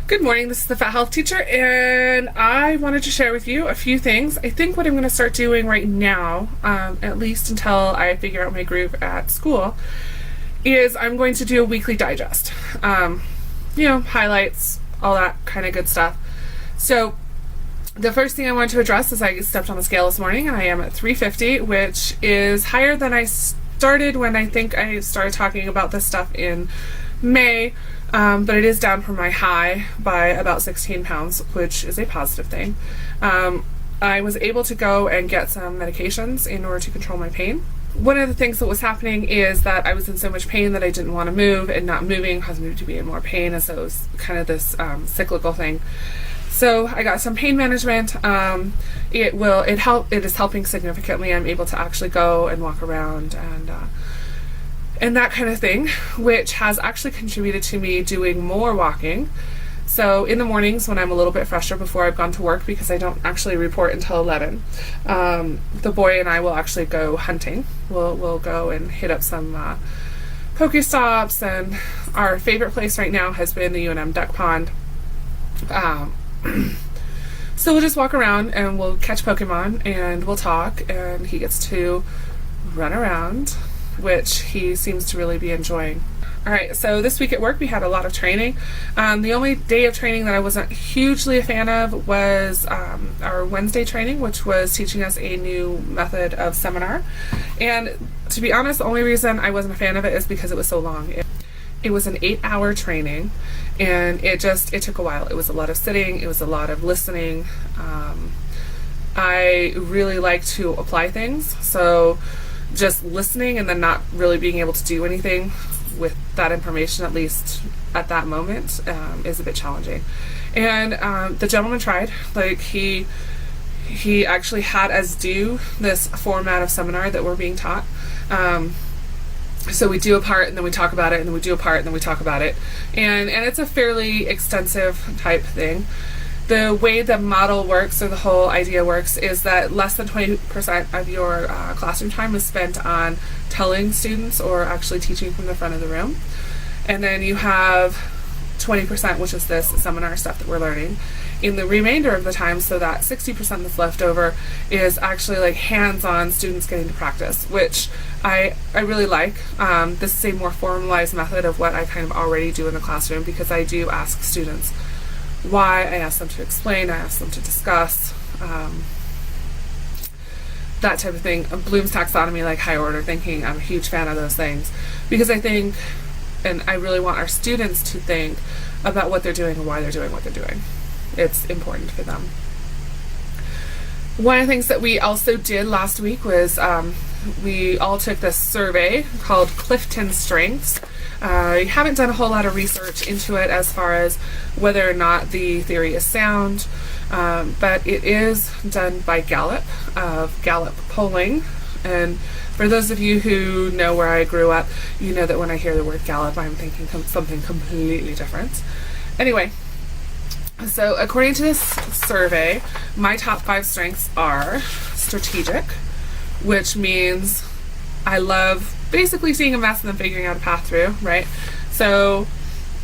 Good morning, this is the Fat Health Teacher, and I wanted to share with you a few things. I think what I'm going to start doing right now, at least until I figure out my groove at school, is I'm going to do a weekly digest. Highlights, all that kind of good stuff. So the first thing I wanted to address is I stepped on the scale this morning, and I am at 350, which is higher than I started when I think I started talking about this stuff in May. But it is down from my high by about 16 pounds, which is a positive thing. I was able to go and get some medications in order to control my pain. One of the things that was happening is that I was in so much pain that I didn't want to move, and not moving caused me to be in more pain, and so it was kind of this cyclical thing. So I got some pain management. It is helping significantly. I'm able to actually go and walk around and that kind of thing, which has actually contributed to me doing more walking. So in the mornings when I'm a little bit fresher before I've gone to work, because I don't actually report until 11, the boy and I will actually go hunting. We'll go and hit up some Pokestops, and our favorite place right now has been the UNM Duck Pond. So we'll just walk around and we'll catch Pokemon and we'll talk, and he gets to run around, which he seems to really be enjoying. Alright, so this week at work we had a lot of training. The only day of training that I wasn't hugely a fan of was our Wednesday training, which was teaching us a new method of seminar. And to be honest, the only reason I wasn't a fan of it is because it was so long. It was an 8-hour training, and it took a while. It was a lot of sitting, it was a lot of listening. I really like to apply things, so just listening and then not really being able to do anything with that information, at least at that moment, is a bit challenging. And the gentleman tried. He actually had us do this format of seminar that we're being taught. So we do a part, and then we talk about it, and then we do a part, and then we talk about it. And it's a fairly extensive type thing. The way the model works, or the whole idea works, is that less than 20% of your classroom time is spent on telling students or actually teaching from the front of the room. And then you have 20%, which is this seminar stuff that we're learning. In the remainder of the time, so that 60% that's left over is actually like hands-on students getting to practice, which I really like. This is a more formalized method of what I kind of already do in the classroom, because I do ask students why, I ask them to explain, I ask them to discuss, that type of thing. Bloom's taxonomy, like higher order thinking, I'm a huge fan of those things, because I think, and I really want our students to think about what they're doing and why they're doing what they're doing. It's important for them. One of the things that we also did last week was we all took this survey called Clifton Strengths. I haven't done a whole lot of research into it as far as whether or not the theory is sound, but it is done by Gallup, of Gallup Polling. And for those of you who know where I grew up, you know that when I hear the word Gallup, I'm thinking something completely different. Anyway, so according to this survey, my top 5 strengths are strategic, which means I love basically seeing a mess and then figuring out a path through, right? So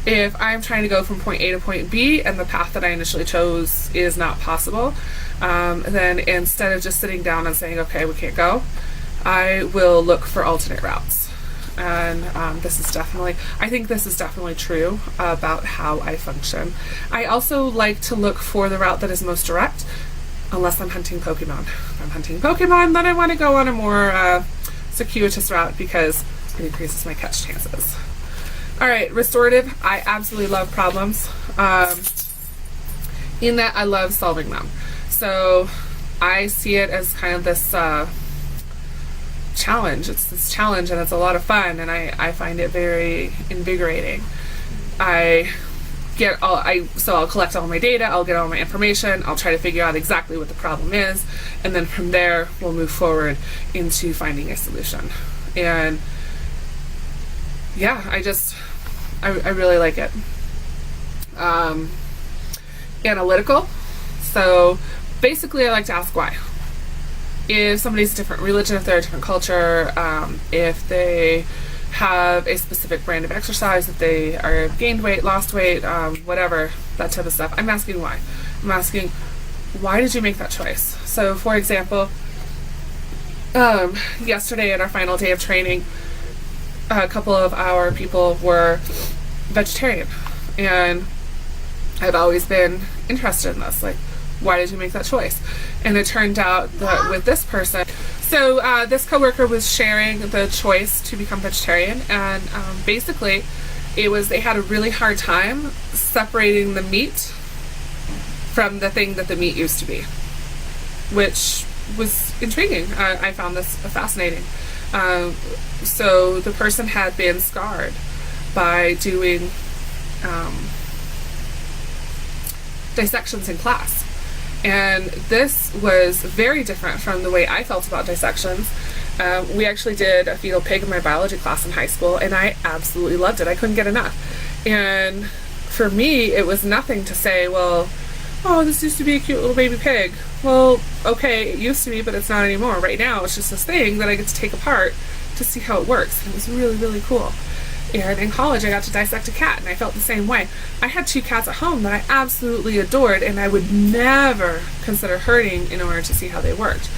if I'm trying to go from point A to point B and the path that I initially chose is not possible, then instead of just sitting down and saying, okay, we can't go, I will look for alternate routes. And I think this is definitely true about how I function. I also like to look for the route that is most direct, unless I'm hunting Pokemon. If I'm hunting Pokemon, then I want to go on a more circuitous route, because it increases my catch chances. Alright, restorative. I absolutely love problems, in that I love solving them. So I see it as kind of this challenge. It's this challenge, and it's a lot of fun, and I find it very invigorating. I'll collect all my data, I'll get all my information, I'll try to figure out exactly what the problem is, and then from there we'll move forward into finding a solution. And yeah, I really like it. Analytical. So basically I like to ask why. If somebody's a different religion, if they're a different culture, if they have a specific brand of exercise, if they are gained weight, lost weight, whatever, that type of stuff. I'm asking why. I'm asking, why did you make that choice? So, for example, yesterday at our final day of training, a couple of our people were vegetarian, and I've always been interested in this. Like, why did you make that choice? And it turned out that with this person, so this coworker was sharing the choice to become vegetarian, and basically they had a really hard time separating the meat from the thing that the meat used to be, which was intriguing. I found this fascinating. So the person had been scarred by doing dissections in class. And this was very different from the way I felt about dissections. We actually did a fetal pig in my biology class in high school, and I absolutely loved it. I couldn't get enough. And for me, it was nothing to say, well, oh, this used to be a cute little baby pig. Well, okay, it used to be, but it's not anymore. Right now, it's just this thing that I get to take apart to see how it works. And it was really, really cool. And in college, I got to dissect a cat, and I felt the same way. I had 2 cats at home that I absolutely adored, and I would never consider hurting in order to see how they worked.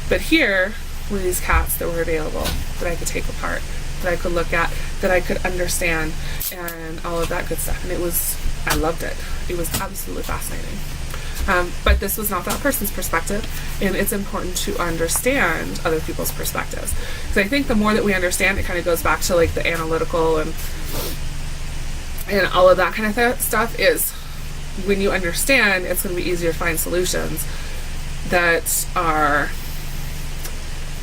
But here were these cats that were available, that I could take apart, that I could look at, that I could understand, and all of that good stuff. And I loved it. It was absolutely fascinating. But this was not that person's perspective, and it's important to understand other people's perspectives. Because I think the more that we understand, it kind of goes back to like the analytical and all of that kind of stuff. Is when you understand, it's going to be easier to find solutions that are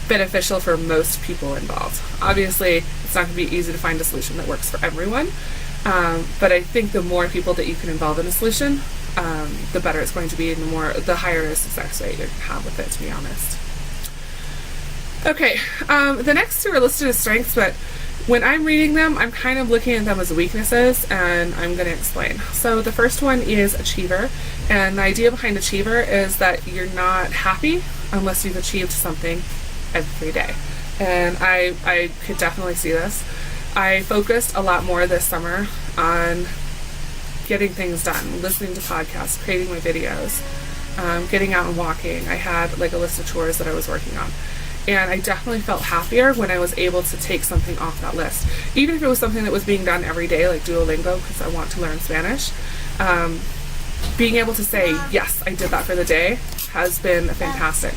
beneficial for most people involved. Obviously, it's not going to be easy to find a solution that works for everyone, but I think the more people that you can involve in a solution, the better it's going to be, and the higher the success rate you have with it, to be honest. Okay, the next 2 are listed as strengths, but when I'm reading them, I'm kind of looking at them as weaknesses, and I'm going to explain. So the first one is achiever, and the idea behind achiever is that you're not happy unless you've achieved something every day. And I could definitely see this. I focused a lot more this summer on getting things done, listening to podcasts, creating my videos, getting out and walking. I had like a list of chores that I was working on. And I definitely felt happier when I was able to take something off that list. Even if it was something that was being done every day, like Duolingo, because I want to learn Spanish. Being able to say, yes, I did that for the day has been fantastic.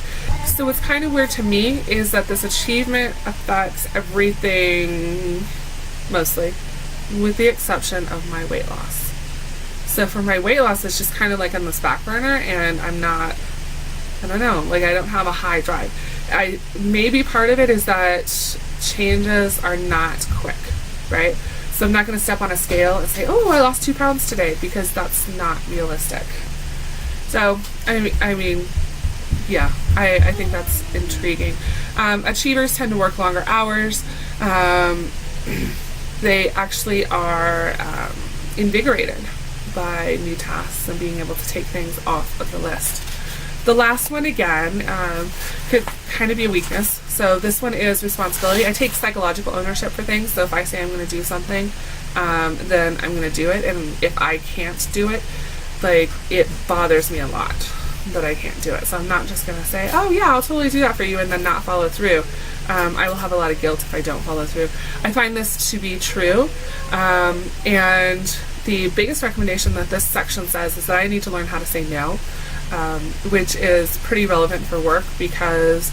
So what's kind of weird to me is that this achievement affects everything mostly, with the exception of my weight loss. So for my weight loss, it's just kind of like on this back burner, and I don't know, like I don't have a high drive. Maybe part of it is that changes are not quick, right? So I'm not going to step on a scale and say, oh, I lost 2 pounds today, because that's not realistic. So, I mean, yeah, I think that's intriguing. Achievers tend to work longer hours. They actually are invigorated by new tasks and being able to take things off of the list. The last one, again, could kind of be a weakness. So this one is responsibility. I take psychological ownership for things. So if I say I'm going to do something, then I'm going to do it. And if I can't do it, like, it bothers me a lot that I can't do it. So I'm not just going to say, oh yeah, I'll totally do that for you, and then not follow through. I will have a lot of guilt if I don't follow through. I find this to be true. And the biggest recommendation that this section says is that I need to learn how to say no, which is pretty relevant for work, because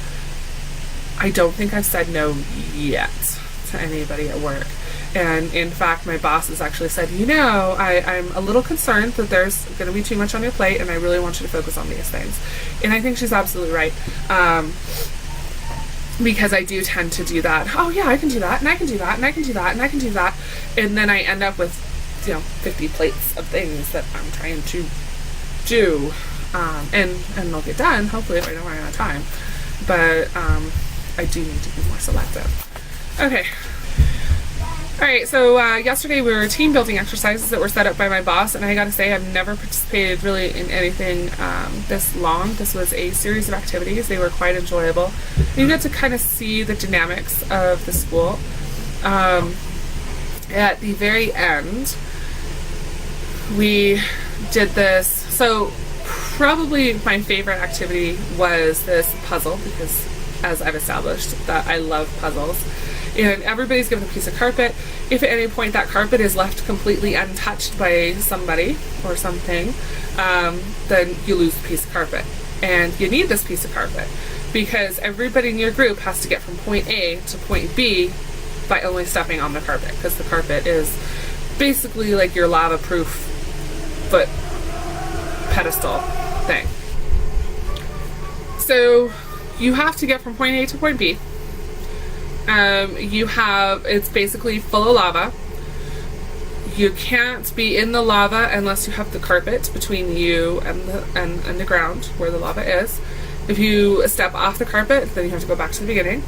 I don't think I've said no yet to anybody at work. And in fact, my boss has actually said, I'm a little concerned that there's going to be too much on your plate, and I really want you to focus on these things. And I think she's absolutely right. Because I do tend to do that. Oh yeah, I can do that, and I can do that, and I can do that, and I can do that. And then I end up with 50 plates of things that I'm trying to do, and they'll get done, hopefully, if I don't run out of time. But I do need to be more selective. Okay. Alright, so yesterday we were team building exercises that were set up by my boss, and I gotta say, I've never participated really in anything this long. This was a series of activities. They were quite enjoyable. You get to kind of see the dynamics of the school. At the very end, we did this. So probably my favorite activity was this puzzle, because as I've established that I love puzzles. And everybody's given a piece of carpet. If at any point that carpet is left completely untouched by somebody or something, then you lose the piece of carpet. And you need this piece of carpet because everybody in your group has to get from point A to point B by only stepping on the carpet, because the carpet is basically like your lava-proof foot pedestal thing. So you have to get from point A to point B. It's basically full of lava. You can't be in the lava unless you have the carpet between you and the ground where the lava is. If you step off the carpet, then you have to go back to the beginning.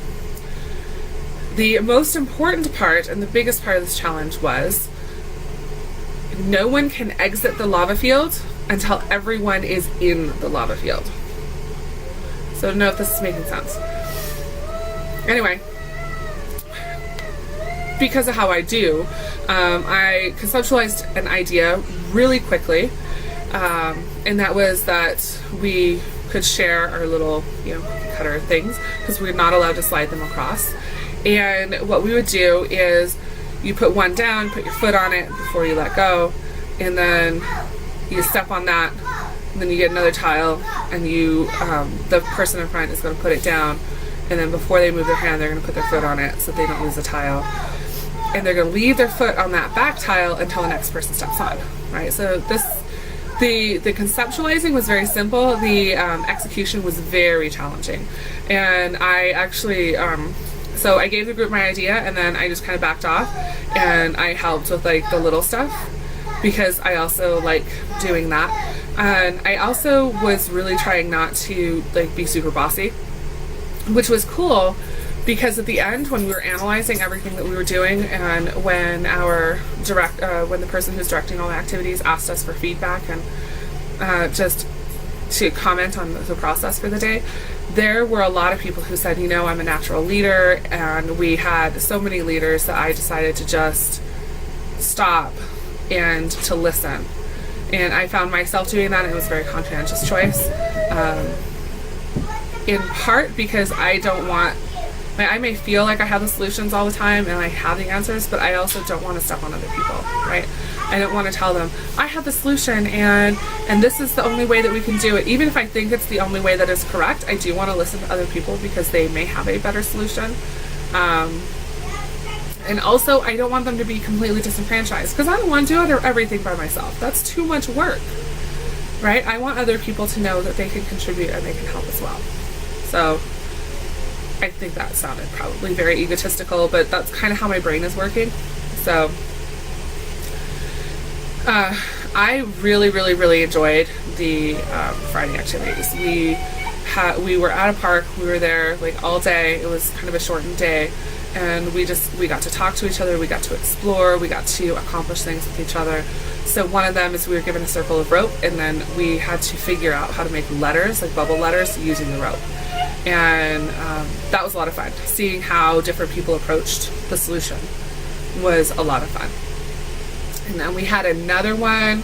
The most important part and the biggest part of this challenge was no one can exit the lava field until everyone is in the lava field. So I don't know if this is making sense. Anyway, because of how I do, I conceptualized an idea really quickly, and that was that we could share our little, cookie cutter things, because we're not allowed to slide them across. And what we would do is you put one down, put your foot on it before you let go, and then you step on that, and then you get another tile, and the person in front is going to put it down, and then before they move their hand, they're going to put their foot on it so they don't lose a tile. And they're going to leave their foot on that back tile until the next person steps on, right? So the conceptualizing was very simple. The execution was very challenging. And I actually, so I gave the group my idea, and then I just kind of backed off, and I helped with like the little stuff, because I also like doing that. And I also was really trying not to like be super bossy, which was cool, because at the end, when we were analyzing everything that we were doing, and when when the person who's directing all the activities asked us for feedback and just to comment on the process for the day, there were a lot of people who said, I'm a natural leader, and we had so many leaders that I decided to just stop and to listen. And I found myself doing that, and it was a very conscientious choice. In part because I may feel like I have the solutions all the time and I have the answers, but I also don't want to step on other people, right? I don't want to tell them, I have the solution and this is the only way that we can do it. Even if I think it's the only way that is correct, I do want to listen to other people because they may have a better solution. And also, I don't want them to be completely disenfranchised, because I don't want to do everything by myself. That's too much work, right? I want other people to know that they can contribute and they can help as well. So I think that sounded probably very egotistical, but that's kind of how my brain is working. So I really, really, really enjoyed the Friday activities. We were at a park. We were there like all day. It was kind of a shortened day, and we got to talk to each other. We got to explore. We got to accomplish things with each other. So one of them is we were given a circle of rope, and then we had to figure out how to make letters, like bubble letters, using the rope. And that was a lot of fun. Seeing how different people approached the solution was a lot of fun. And then we had another one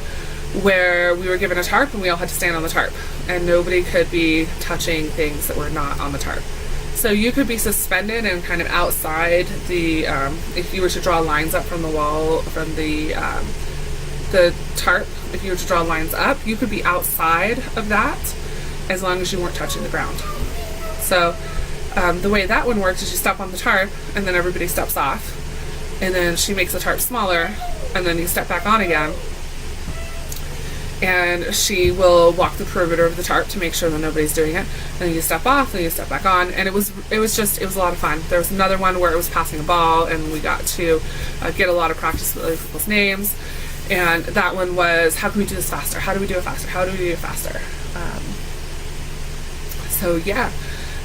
where we were given a tarp, and we all had to stand on the tarp, and nobody could be touching things that were not on the tarp. So you could be suspended and kind of outside the, if you were to draw lines up from the wall, from the tarp, if you were to draw lines up, you could be outside of that as long as you weren't touching the ground. So the way that one works is you step on the tarp, and then everybody steps off, and then she makes the tarp smaller, and then you step back on again, and she will walk the perimeter of the tarp to make sure that nobody's doing it. And then you step off, and you step back on, and it was a lot of fun. There was another one where it was passing a ball, and we got to get a lot of practice with other people's names. And that one was, how can we do this faster? How do we do it faster? How do we do it faster? So yeah,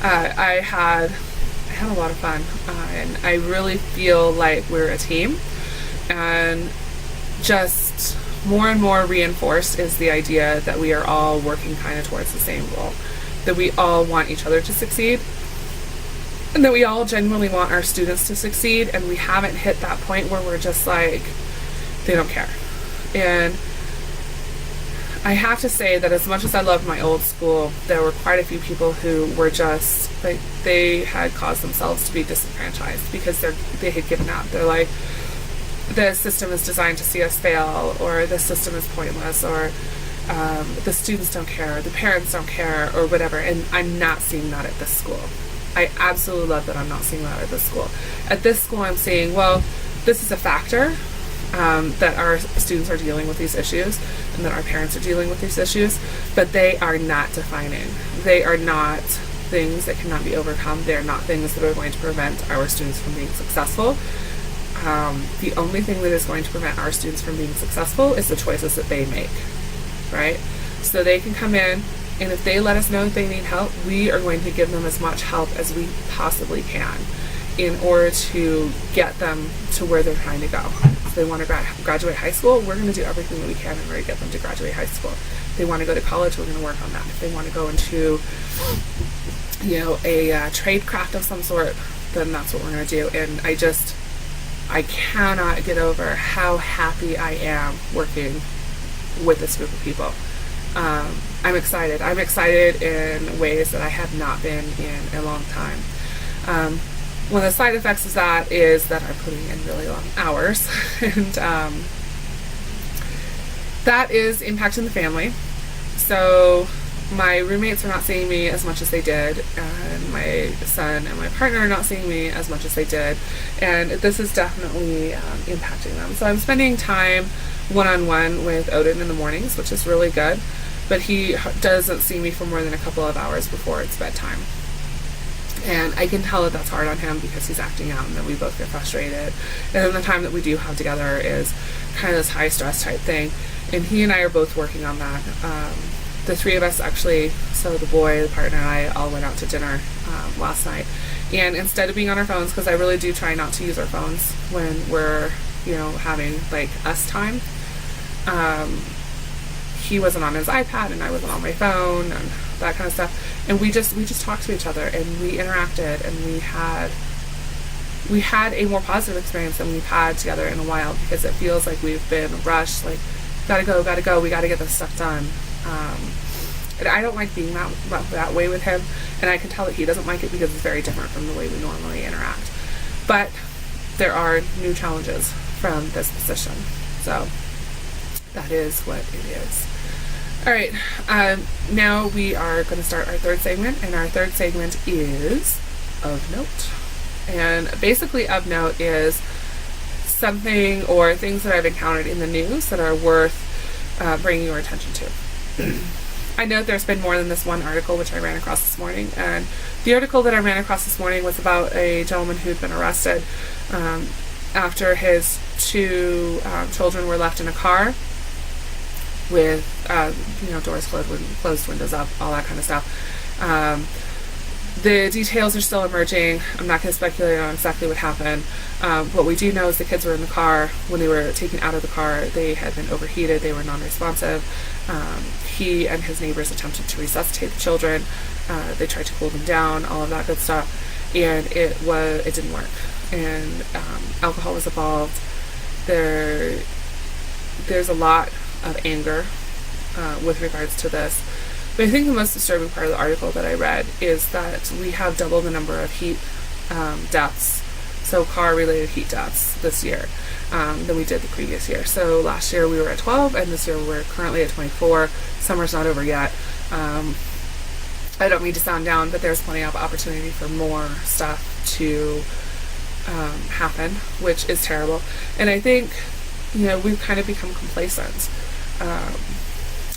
I had a lot of fun, and I really feel like we're a team, and just more and more reinforced is the idea that we are all working kind of towards the same goal, that we all want each other to succeed. and that we all genuinely want our students to succeed, and we haven't hit that point where we're just like, they don't care. And I have to say that as much as I loved my old school, there were quite a few people who were just like, they had caused themselves to be disenfranchised because they had given up. They're like, the system is designed to see us fail, or the system is pointless, or the students don't care, the parents don't care, or whatever. And I'm not seeing that at this school. I absolutely love that I'm not seeing that at this school. At this school, I'm seeing, well, this is a factor, that our students are dealing with these issues and that our parents are dealing with these issues, but they are not defining. They are not things that cannot be overcome. They are not things that are going to prevent our students from being successful. The only thing that is going to prevent our students from being successful is the choices that they make, right? So they can come in, and if they let us know that they need help, we are going to give them as much help as we possibly can in order to get them to where they're trying to go. If they want to graduate high school, we're going to do everything that we can in order to get them to graduate high school. If they want to go to college, we're going to work on that. If they want to go into, a trade craft of some sort, then that's what we're going to do. And I cannot get over how happy I am working with this group of people. I'm excited. I'm excited in ways that I have not been in a long time. One of the side effects of that is that I'm putting in really long hours, and that is impacting the family. So my roommates are not seeing me as much as they did, and my son and my partner are not seeing me as much as they did, and this is definitely impacting them. So I'm spending time one-on-one with Odin in the mornings, which is really good, but he doesn't see me for more than a couple of hours before it's bedtime. And I can tell that that's hard on him because he's acting out, and then we both get frustrated. And then the time that we do have together is kind of this high stress type thing. And he and I are both working on that. The three of us actually, so the boy, the partner, and I all went out to dinner last night. And instead of being on our phones, because I really do try not to use our phones when we're, having like us time, he wasn't on his iPad and I wasn't on my phone and that kind of stuff. And we just talked to each other, and we interacted, and we had a more positive experience than we've had together in a while, because it feels like we've been rushed, like gotta go, we gotta get this stuff done. And I don't like being that way with him, and I can tell that he doesn't like it because it's very different from the way we normally interact. But there are new challenges from this position, so that is what it is. All right, now we are going to start our third segment, and our third segment is Of Note. And basically, Of Note is something or things that I've encountered in the news that are worth bringing your attention to. I know there's been more than this one article which I ran across this morning, and the article that I ran across this morning was about a gentleman who'd been arrested after his two children were left in a car with doors closed, windows up, all that kind of stuff. The details are still emerging. I'm not going to speculate on exactly what happened. What we do know is the kids were in the car. When they were taken out of the car, they had been overheated. They were non-responsive. He and his neighbors attempted to resuscitate the children. They tried to cool them down, all of that good stuff, and it didn't work. And alcohol was involved. There's a lot of anger with regards to this. But I think the most disturbing part of the article that I read is that we have double the number of heat deaths, so car-related heat deaths this year than we did the previous year. So last year we were at 12, and this year we're currently at 24. Summer's not over yet. I don't mean to sound down, but there's plenty of opportunity for more stuff to happen, which is terrible. And I think, we've kind of become complacent.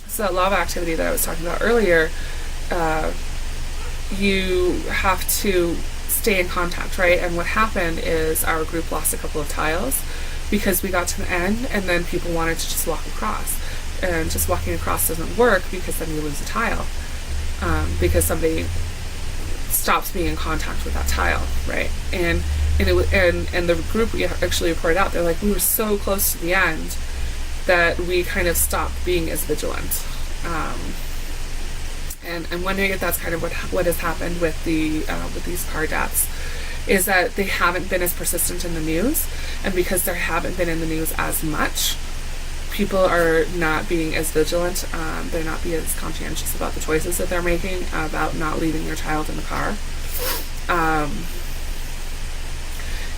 So that law of activity that I was talking about earlier, you have to stay in contact, right? And what happened is our group lost a couple of tiles because we got to the end, and then people wanted to just walk across. And just walking across doesn't work because then you lose a tile. Because somebody stops being in contact with that tile, right? And the group we actually reported out, they're like, we were so close to the end that we kind of stopped being as vigilant. And I'm wondering if that's kind of what has happened with these car deaths. is that they haven't been as persistent in the news, and because they haven't been in the news as much, people are not being as vigilant. They're not being as conscientious about the choices that they're making about not leaving your child in the car. And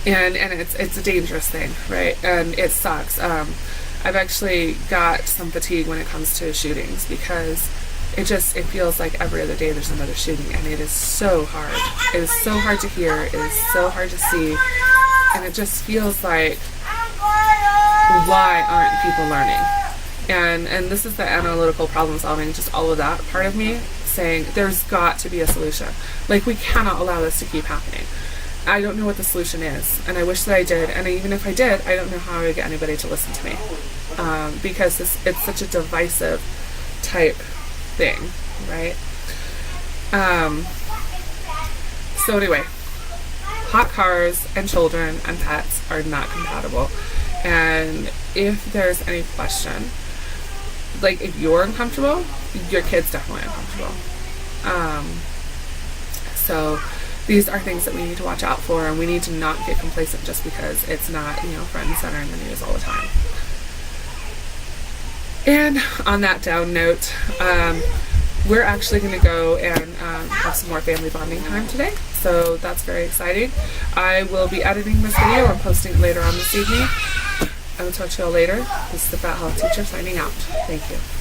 it's a dangerous thing, right? And it sucks. I've actually got some fatigue when it comes to shootings, because it feels like every other day there's another shooting, and it is so hard. It is so hard to hear. It is so hard to see, and it just feels like, why aren't people learning? And this is the analytical problem solving, just all of that part of me saying there's got to be a solution. Like, we cannot allow this to keep happening. I don't know what the solution is, and I wish that I did. And even if I did, I don't know how I would get anybody to listen to me, because it's such a divisive type thing, right? So anyway, hot cars and children and pets are not compatible. And if there's any question, like, if you're uncomfortable, your kid's definitely uncomfortable. So these are things that we need to watch out for, and we need to not get complacent just because it's not, front and center in the news all the time. And on that down note, we're actually going to go and have some more family bonding time today, so that's very exciting. I will be editing this video and posting it later on this evening. I will talk to you all later. This is the Fat Health Teacher signing out. Thank you.